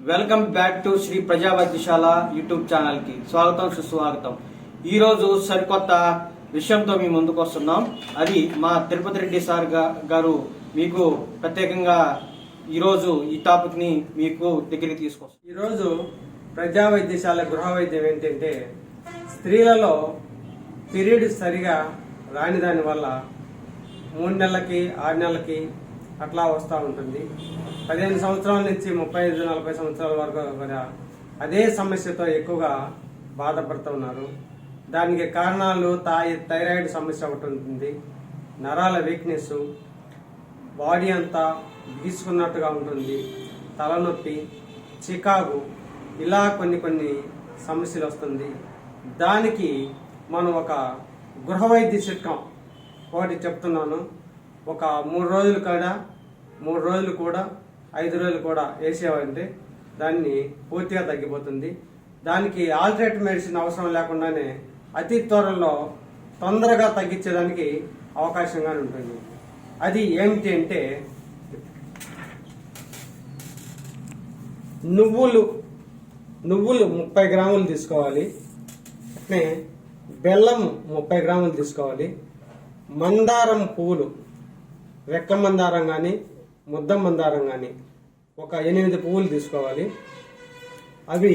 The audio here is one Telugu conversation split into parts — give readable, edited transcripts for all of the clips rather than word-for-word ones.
వెల్కమ్ బ్యాక్ టు శ్రీ ప్రజా వైద్యశాల యూట్యూబ్ ఛానల్ కి స్వాగతం సుస్వాగతం. ఈ రోజు సరికొత్త విషయంతో మీ ముందుకు వస్తున్నాం. అది మా తిరుపతి రెడ్డి సార్ గారు మీకు ప్రత్యేకంగా ఈరోజు ఈ టాపిక్ ని మీకు దగ్గరికి తీసుకొస్తాం. ఈరోజు ప్రజా వైద్యశాల గృహ వైద్యం ఏంటంటే స్త్రీలలో పీరియడ్ సరిగా రాని దాని వల్ల 3 నెలలకి 6 నెలలకి అట్లా వస్తూ ఉంటుంది. 15 సంవత్సరాల నుంచి 35-40 సంవత్సరాల వరకు కూడా అదే సమస్యతో ఎక్కువగా బాధపడుతున్నారు. దానికి కారణాలు థైరాయిడ్ సమస్య ఒకటి ఉంటుంది, నరాల వీక్నెస్, బాడీ అంతా గీసుకున్నట్టుగా ఉంటుంది, తలనొప్పి, చికాకు, ఇలా కొన్ని సమస్యలు వస్తుంది. దానికి మనం ఒక గృహ వైద్య చిట్కం ఒకటి చెప్తున్నాను. ఒక 3 రోజులు కూడా 5 రోజులు కూడా వేసేవంటే దాన్ని పూర్తిగా తగ్గిపోతుంది. దానికి ఆల్టర్నేట్ మెడిసిన్ అవసరం లేకుండానే అతి త్వరలో తొందరగా తగ్గించేదానికి అవకాశంగా ఉంటుంది. అది ఏమిటి అంటే నువ్వులు 30 గ్రాములు తీసుకోవాలి. అట్నే బెల్లం 30 గ్రాములు తీసుకోవాలి. మందారం పువ్వులు, రెక్క మందారం కానీ ముద్ద మందారం కానీ ఒక 8 పువ్వులు తీసుకోవాలి. అవి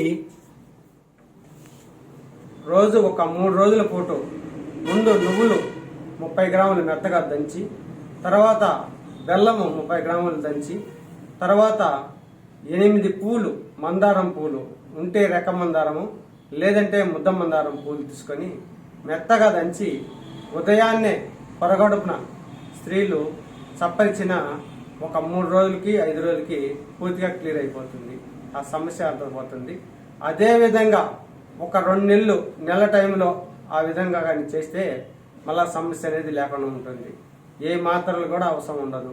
రోజు ఒక 3 రోజుల పాటు ముందు నువ్వులు 30 గ్రాములు మెత్తగా దంచి, తర్వాత బెల్లము 30 గ్రాములు దంచి, తర్వాత 8 పువ్వులు మందారం పువ్వులు ఉంటే రెక్క మందారము లేదంటే ముద్ద మందారం పువ్వులు తీసుకొని మెత్తగా దంచి ఉదయాన్నే పొరగడుపున స్త్రీలు చప్పరిచిన ఒక 3 రోజులకి 5 రోజులకి పూర్తిగా క్లియర్ అయిపోతుంది. ఆ సమస్య అర్థమైపోతుంది. అదేవిధంగా ఒక 2 నెల టైంలో ఆ విధంగా కానీ చేస్తే మళ్ళా సమస్య అనేది లేకుండా ఉంటుంది. ఏ మాత్రలు కూడా అవసరం ఉండదు.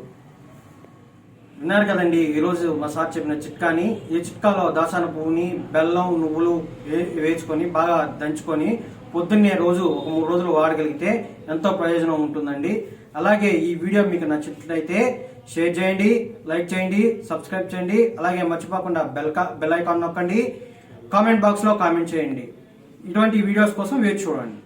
విన్నారు కదండి ఈరోజు మా సార్ చెప్పిన చిట్కాని. ఈ చిట్కాలో దాసాన పువ్వుని, బెల్లం, నువ్వులు వేసుకొని బాగా దంచుకొని పొద్దున్నే రోజు ఒక 3 రోజులు వాడగలిగితే ఎంతో ప్రయోజనం ఉంటుందండి. అలాగే ఈ వీడియో మీకు నచ్చినట్లయితే షేర్ చేయండి, లైక్ చేయండి, సబ్స్క్రైబ్ చేయండి. అలాగే మర్చిపోకుండా బెల్ ఐకాన్ నొక్కండి. కామెంట్ బాక్స్ లో కామెంట్ చేయండి. ఇటువంటి వీడియోస్ కోసం వేచి చూడండి.